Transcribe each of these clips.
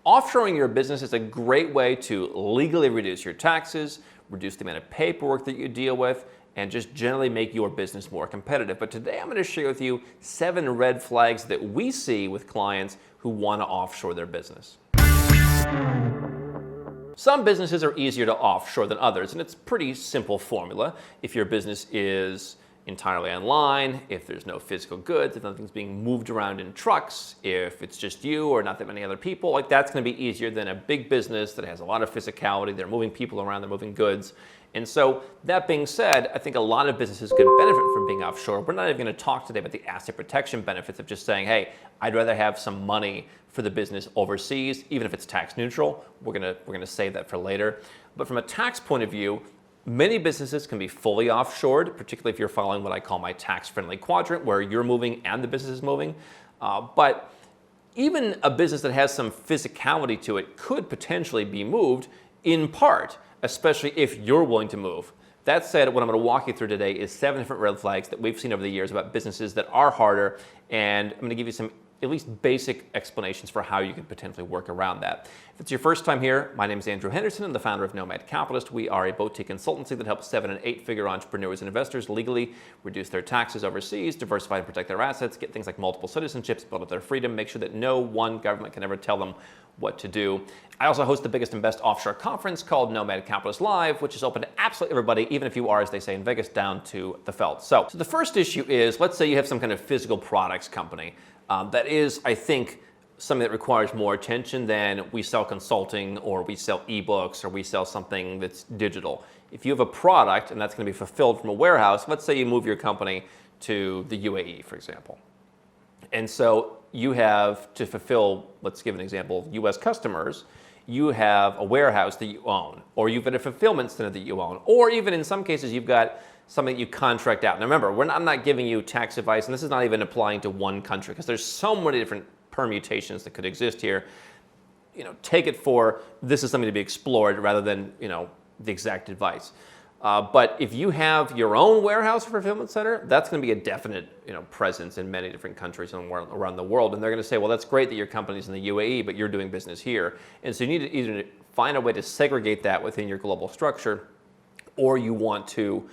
Offshoring your business is a great way to legally reduce your taxes, reduce the amount of paperwork that you deal with, and just generally make your business more competitive. But today I'm going to share with you 7 red flags that we see with clients who want to offshore their business. Some businesses are easier to offshore than others, and it's a pretty simple formula. If your business is entirely online, if there's no physical goods, if nothing's being moved around in trucks, if it's just you or not that many other people, like that's going to be easier than a big business that has a lot of physicality. They're moving people around, they're moving goods. And so that being said, I think a lot of businesses could benefit from being offshore. We're not even going to talk today about the asset protection benefits of just saying, hey, I'd rather have some money for the business overseas, even if it's tax neutral. We're going to save that for later. But from a tax point of view, many businesses can be fully offshored, particularly if you're following what I call my tax-friendly quadrant, where you're moving and the business is moving. But even a business that has some physicality to it could potentially be moved in part, especially if you're willing to move. That said, what I'm going to walk you through today is 7 different red flags that we've seen over the years about businesses that are harder, and I'm going to give you some at least basic explanations for how you can potentially work around that. If it's your first time here, my name is Andrew Henderson. I'm the founder of Nomad Capitalist. We are a boutique consultancy that helps 7- and 8-figure entrepreneurs and investors legally reduce their taxes overseas, diversify and protect their assets, get things like multiple citizenships, build up their freedom, make sure that no one government can ever tell them what to do. I also host the biggest and best offshore conference called Nomad Capitalist Live, which is open to absolutely everybody, even if you are, as they say in Vegas, down to the felt. So the first issue is, let's say you have some kind of physical products company. That is, I think, something that requires more attention than we sell consulting or we sell ebooks or we sell something that's digital. If you have a product and that's going to be fulfilled from a warehouse, let's say you move your company to the UAE, for example. And so you have to fulfill, let's give an example, US customers. You have a warehouse that you own, or you've got a fulfillment center that you own, or even in some cases you've got something that you contract out. Now remember, I'm not giving you tax advice, and this is not even applying to one country, because there's so many different permutations that could exist here. Take it for this is something to be explored rather than the exact advice. But if you have your own warehouse or fulfillment center, that's going to be a definite presence in many different countries around the world. And they're going to say, well, that's great that your company's in the UAE, but you're doing business here. And so you need to either find a way to segregate that within your global structure, or you want to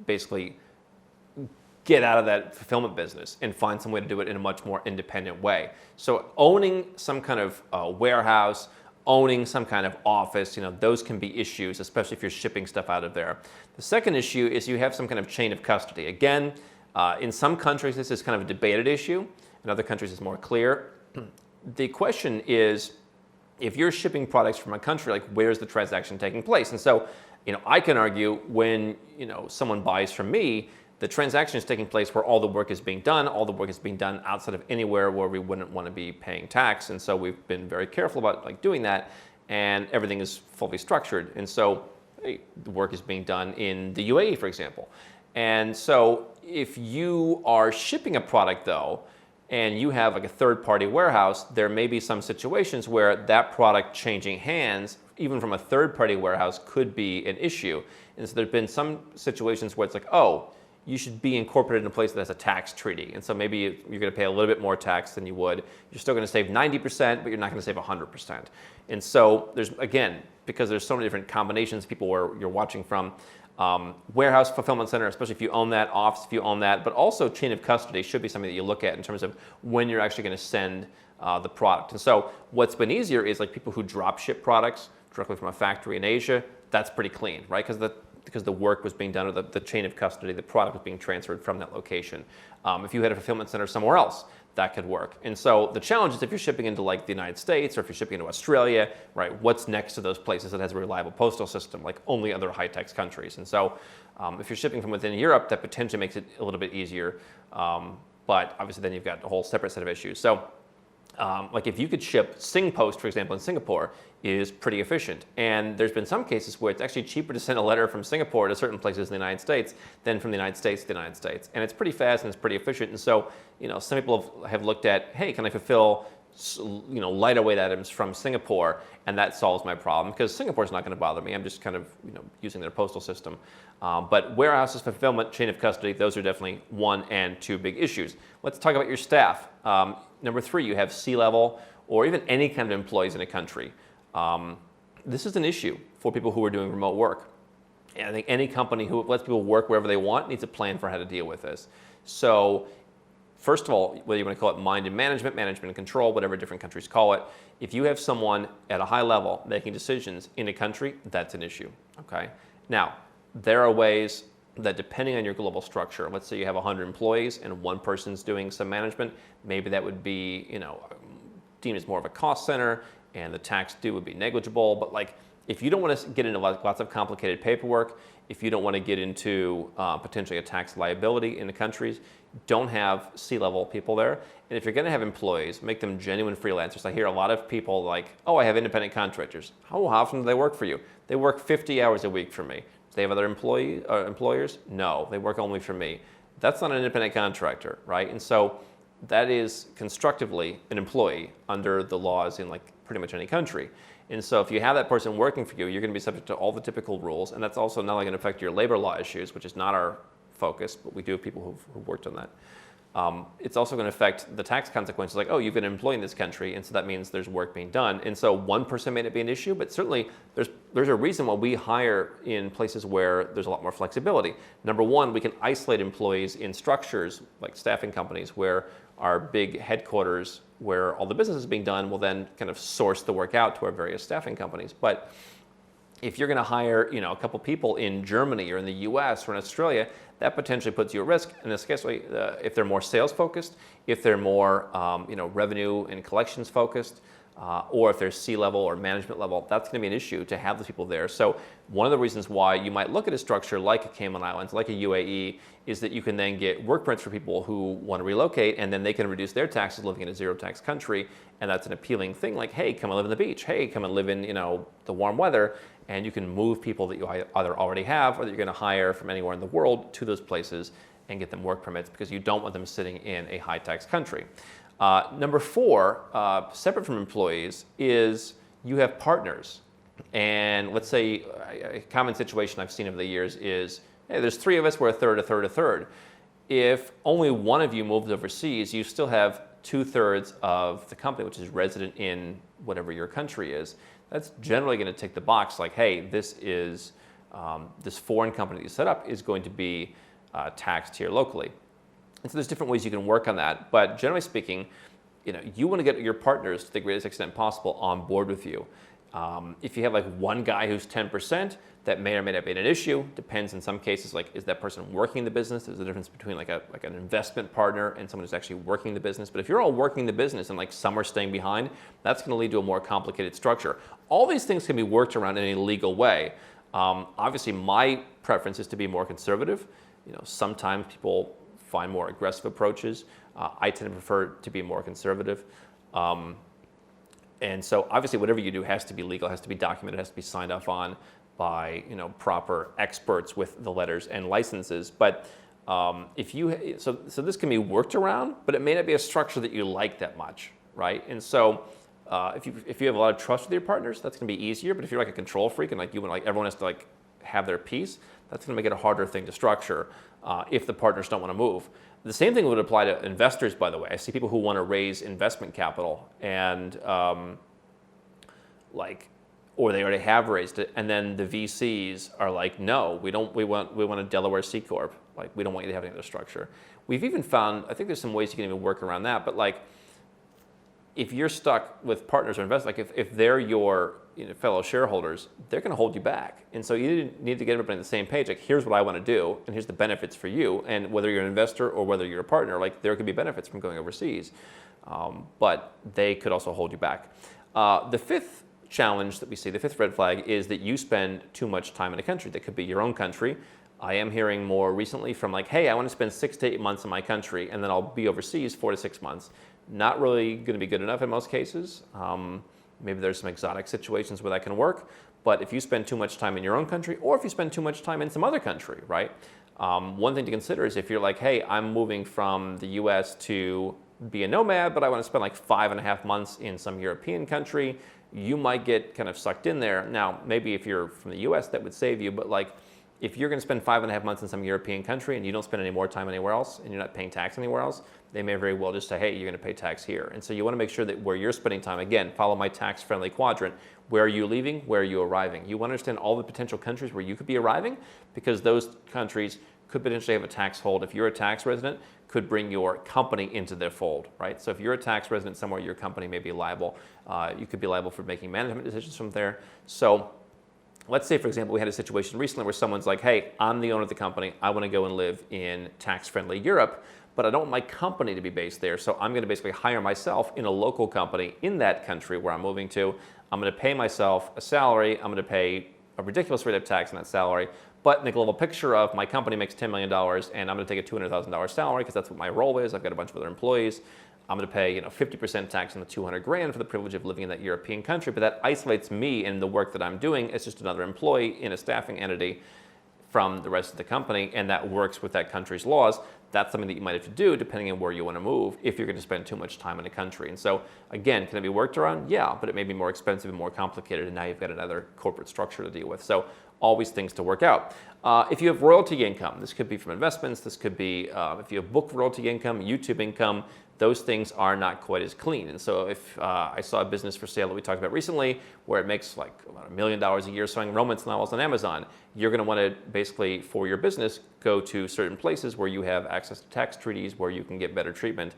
basically get out of that fulfillment business and find some way to do it in a much more independent way. So owning some kind of warehouse, owning some kind of office, those can be issues, especially if you're shipping stuff out of there. The second issue is you have some kind of chain of custody. Again, in some countries this is kind of a debated issue. In other countries it's more clear. The question is, if you're shipping products from a country, like where's the transaction taking place? And so, I can argue when, someone buys from me, the transaction is taking place where all the work is being done. All the work is being done outside of anywhere where we wouldn't want to be paying tax. And so we've been very careful about doing that, and everything is fully structured. And so the work is being done in the UAE, for example. And so if you are shipping a product though, and you have like a third-party warehouse, there may be some situations where that product changing hands, even from a third-party warehouse, could be an issue. And so there's been some situations where it's like, oh, you should be incorporated in a place that has a tax treaty. And so maybe you're going to pay a little bit more tax than you would. You're still going to save 90%, but you're not going to save 100%. And so there's, again, because there's so many different combinations, people where you're watching from, warehouse, fulfillment center, especially if you own that, office if you own that, but also chain of custody should be something that you look at in terms of when you're actually going to send the product. And so what's been easier is like people who drop ship products directly from a factory in Asia. That's pretty clean, right? Because the work was being done, or the chain of custody, the product was being transferred from that location. If you had a fulfillment center somewhere else, that could work. And so the challenge is if you're shipping into like the United States, or if you're shipping into Australia, right, what's next to those places that has a reliable postal system, like only other high-tax countries. And so if you're shipping from within Europe, that potentially makes it a little bit easier. But obviously then you've got a whole separate set of issues. So like if you could ship SingPost, for example, in Singapore, is pretty efficient. And there's been some cases where it's actually cheaper to send a letter from Singapore to certain places in the United States than from the United States to the United States. And it's pretty fast and it's pretty efficient. And so, some people have looked at, hey, can I fulfill lighter weight items from Singapore, and that solves my problem because Singapore's not going to bother me. I'm just kind of using their postal system. But warehouses, fulfillment, chain of custody, those are definitely 1 and 2 big issues. Let's talk about your staff. Number 3, you have C-level or even any kind of employees in a country. This is an issue for people who are doing remote work. And I think any company who lets people work wherever they want needs a plan for how to deal with this. So first of all, whether you want to call it mind and management, management and control, whatever different countries call it, if you have someone at a high level making decisions in a country, that's an issue, okay? Now, there are ways that depending on your global structure, let's say you have 100 employees and one person's doing some management, maybe that would be, deemed as more of a cost center and the tax due would be negligible, but like, if you don't want to get into lots of complicated paperwork, if you don't want to get into potentially a tax liability in the countries, don't have C-level people there. And if you're going to have employees, make them genuine freelancers. I hear a lot of people like, oh, I have independent contractors. How often do they work for you? They work 50 hours a week for me. Do they have other employers? No, they work only for me. That's not an independent contractor, right? And so that is constructively an employee under the laws in like pretty much any country. And so if you have that person working for you, you're going to be subject to all the typical rules. And that's also not only going to affect your labor law issues, which is not our focus, but we do have people who've worked on that. It's also going to affect the tax consequences, like, oh, you've been an employee in this country, and so that means there's work being done. And so one person may not be an issue, but certainly there's a reason why we hire in places where there's a lot more flexibility. Number one, we can isolate employees in structures, like staffing companies, where our big headquarters, where all the business is being done, will then kind of source the work out to our various staffing companies. But if you're going to hire, a couple people in Germany or in the U.S. or in Australia, that potentially puts you at risk. And especially if they're more sales focused, if they're more, revenue and collections focused, or if they're C-level or management level, that's going to be an issue to have those people there. So one of the reasons why you might look at a structure like a Cayman Islands, like a UAE, is that you can then get work permits for people who want to relocate, and then they can reduce their taxes living in a zero tax country. And that's an appealing thing, like, hey, come and live on the beach. Hey, come and live in, the warm weather. And you can move people that you either already have or that you're going to hire from anywhere in the world to those places and get them work permits because you don't want them sitting in a high tax country. Number four, separate from employees, is you have partners. And let's say a common situation I've seen over the years is, hey, there's three of us, we're a third. If only one of you moves overseas, you still have 2/3 of the company, which is resident in whatever your country is. That's generally going to tick the box like, hey, this is this foreign company that you set up is going to be taxed here locally. And so there's different ways you can work on that. But generally speaking, you want to get your partners to the greatest extent possible on board with you. If you have like one guy who's 10%, that may or may not be an issue. Depends in some cases, like, is that person working the business? There's a difference between like an investment partner and someone who's actually working the business. But if you're all working the business and like some are staying behind, that's going to lead to a more complicated structure. All these things can be worked around in a legal way. Obviously, my preference is to be more conservative. Sometimes people find more aggressive approaches. I tend to prefer to be more conservative. And so obviously whatever you do has to be legal, has to be documented, has to be signed off on by proper experts with the letters and licenses. But so this can be worked around, but it may not be a structure that you like that much, right? And so if you have a lot of trust with your partners, that's going to be easier. But if you're like a control freak and like you want like everyone has to like have their piece, that's going to make it a harder thing to structure if the partners don't want to move. The same thing would apply to investors, by the way. I see people who want to raise investment capital and or they already have raised it, and then the VCs are like, no, we want a Delaware C Corp. Like, we don't want you to have any other structure. We've even found, I think there's some ways you can even work around that, but like, if you're stuck with partners or investors, like if they're your fellow shareholders, they're going to hold you back. And so you need to get everybody on the same page. Like, here's what I want to do, and here's the benefits for you. And whether you're an investor or whether you're a partner, like there could be benefits from going overseas, but they could also hold you back. The fifth challenge that we see, the fifth red flag, is that you spend too much time in a country. That could be your own country. I am hearing more recently from like, hey, I want to spend 6 to 8 months in my country, and then I'll be overseas 4 to 6 months. Not really going to be good enough in most cases. Maybe there's some exotic situations where that can work, but if you spend too much time in your own country, or if you spend too much time in some other country, right? One thing to consider is if you're like, hey, I'm moving from the US to be a nomad, but I want to spend like 5.5 months in some European country, you might get kind of sucked in there. Now, maybe if you're from the US, that would save you, but like if you're going to spend 5.5 months in some European country and you don't spend any more time anywhere else and you're not paying tax anywhere else, they may very well just say, hey, you're going to pay tax here. And so you want to make sure that where you're spending time, again, follow my tax-friendly quadrant. Where are you leaving? Where are you arriving? You want to understand all the potential countries where you could be arriving, because those countries could potentially have a tax hold. If you're a tax resident, could bring your company into their fold, right? So if you're a tax resident somewhere, your company may be liable. You could be liable for making management decisions from there. So let's say, for example, we had a situation recently where someone's like, hey, I'm the owner of the company. I want to go and live in tax-friendly Europe, but I don't want my company to be based there. So I'm going to basically hire myself in a local company in that country where I'm moving to. I'm going to pay myself a salary. I'm going to pay a ridiculous rate of tax on that salary. But in the global picture of my company makes $10 million and I'm going to take a $200,000 salary because that's what my role is. I've got a bunch of other employees. I'm going to pay 50% tax on the $200,000 for the privilege of living in that European country. But that isolates me and the work that I'm doing as just another employee in a staffing entity from the rest of the company, and that works with that country's laws. That's something that you might have to do depending on where you want to move if you're going to spend too much time in a country. And so, again, can it be worked around? Yeah, but it may be more expensive and more complicated, and now you've got another corporate structure to deal with. So always things to work out. If you have royalty income, this could be from investments, this could be if you have book royalty income, YouTube income, those things are not quite as clean. And so if I saw a business for sale that we talked about recently where it makes like about $1 million a year selling romance novels on Amazon, you're going to want to basically, for your business, go to certain places where you have access to tax treaties where you can get better treatment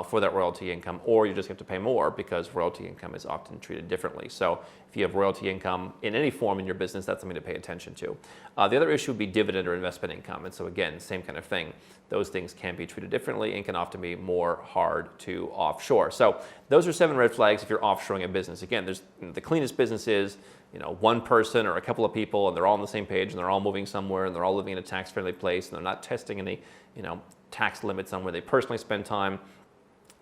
for that royalty income, or you just have to pay more because royalty income is often treated differently. So if you have royalty income in any form in your business, that's something to pay attention to. The other issue would be dividend or investment income. And so again, same kind of thing. Those things can be treated differently and can often be more hard to offshore. So those are 7 red flags if you're offshoring a business. Again, there's the cleanest business is one person or a couple of people and they're all on the same page and they're all moving somewhere and they're all living in a tax-friendly place and they're not testing any tax limits on where they personally spend time,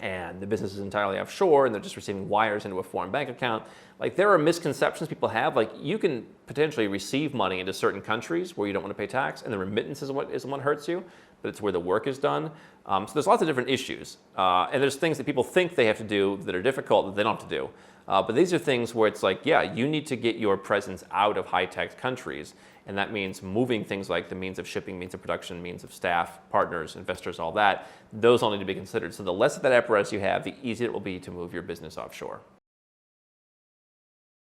and the business is entirely offshore and they're just receiving wires into a foreign bank account. Like, there are misconceptions people have. Like, you can potentially receive money into certain countries where you don't want to pay tax, and the remittance is what hurts you, but it's where the work is done. So there's lots of different issues. And there's things that people think they have to do that are difficult that they don't have to do. But these are things where it's like, yeah, you need to get your presence out of high-tax countries. And that means moving things like the means of shipping, means of production, means of staff, partners, investors, all that. Those all need to be considered. So the less of that apparatus you have, the easier it will be to move your business offshore.